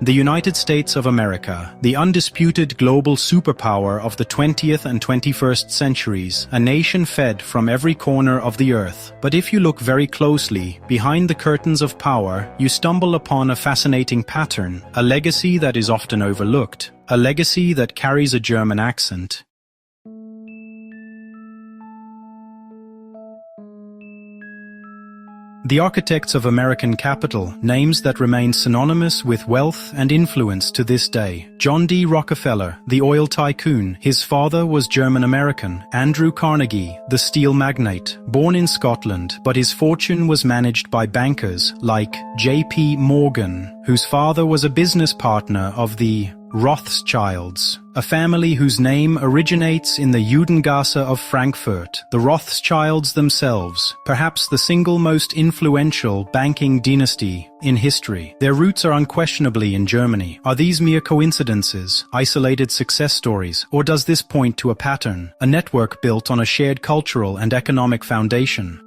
The United States of America, the undisputed global superpower of the 20th and 21st centuries, a nation fed from every corner of the earth. But if you look very closely, behind the curtains of power, you stumble upon a fascinating pattern, a legacy that is often overlooked, a legacy that carries a German accent. The architects of American capital, names that remain synonymous with wealth and influence to this day. John D. Rockefeller, the oil tycoon. His father was German-American. Andrew Carnegie, the steel magnate, born in Scotland, but his fortune was managed by bankers like J.P. Morgan, whose father was a business partner of the Rothschilds, a family whose name originates in the Judengasse of Frankfurt. The Rothschilds themselves, perhaps the single most influential banking dynasty in history. Their roots are unquestionably in Germany. Are these mere coincidences, isolated success stories, or does this point to a pattern, a network built on a shared cultural and economic foundation?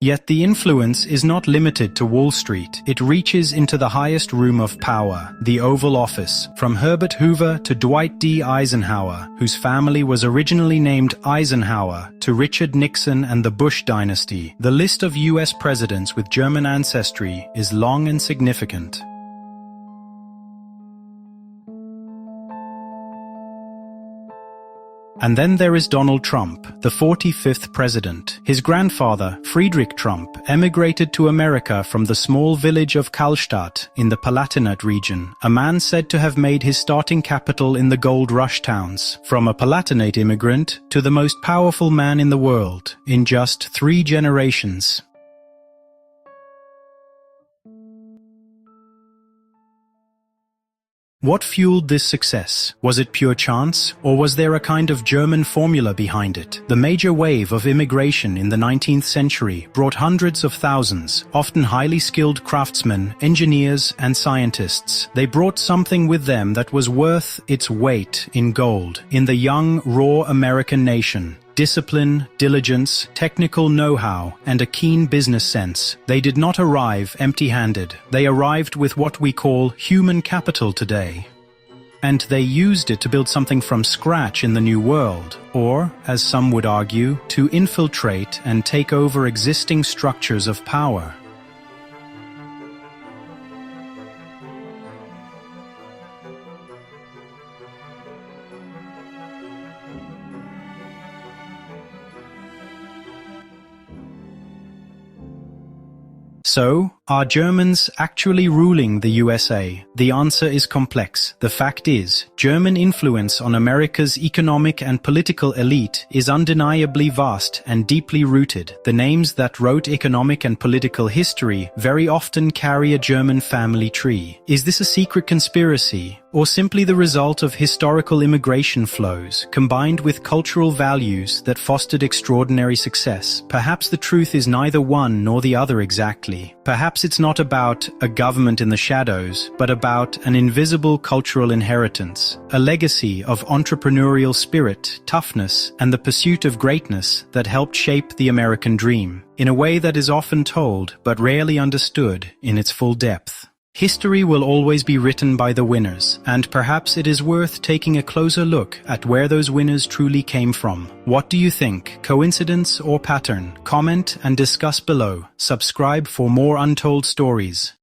Yet the influence is not limited to Wall Street. It reaches into the highest room of power, the Oval Office, from Herbert Hoover to Dwight D. Eisenhower, whose family was originally named Eisenhower, to Richard Nixon and the Bush dynasty. The list of U.S. presidents with German ancestry is long and significant. And then there is Donald Trump, the 45th president. His grandfather, Friedrich Trump, emigrated to America from the small village of Kallstadt in the Palatinate region, a man said to have made his starting capital in the gold rush towns. From a Palatinate immigrant to the most powerful man in the world in just 3 generations. What fueled this success? Was it pure chance, or was there a kind of German formula behind it? The major wave of immigration in the 19th century brought hundreds of thousands, often highly skilled craftsmen, engineers, and scientists. They brought something with them that was worth its weight in gold in the young, raw American nation. Discipline, diligence, technical know-how, and a keen business sense. They did not arrive empty-handed. They arrived with what we call human capital today. And they used it to build something from scratch in the New World, or, as some would argue, to infiltrate and take over existing structures of power. So, are Germans actually ruling the USA? The answer is complex. The fact is, German influence on America's economic and political elite is undeniably vast and deeply rooted. The names that wrote economic and political history very often carry a German family tree. Is this a secret conspiracy, or simply the result of historical immigration flows, combined with cultural values that fostered extraordinary success? Perhaps the truth is neither one nor the other exactly. Perhaps it's not about a government in the shadows, but about an invisible cultural inheritance, a legacy of entrepreneurial spirit, toughness, and the pursuit of greatness that helped shape the American dream, in a way that is often told but rarely understood in its full depth. History will always be written by the winners, and perhaps it is worth taking a closer look at where those winners truly came from. What do you think? Coincidence or pattern? Comment and discuss below. Subscribe for more untold stories.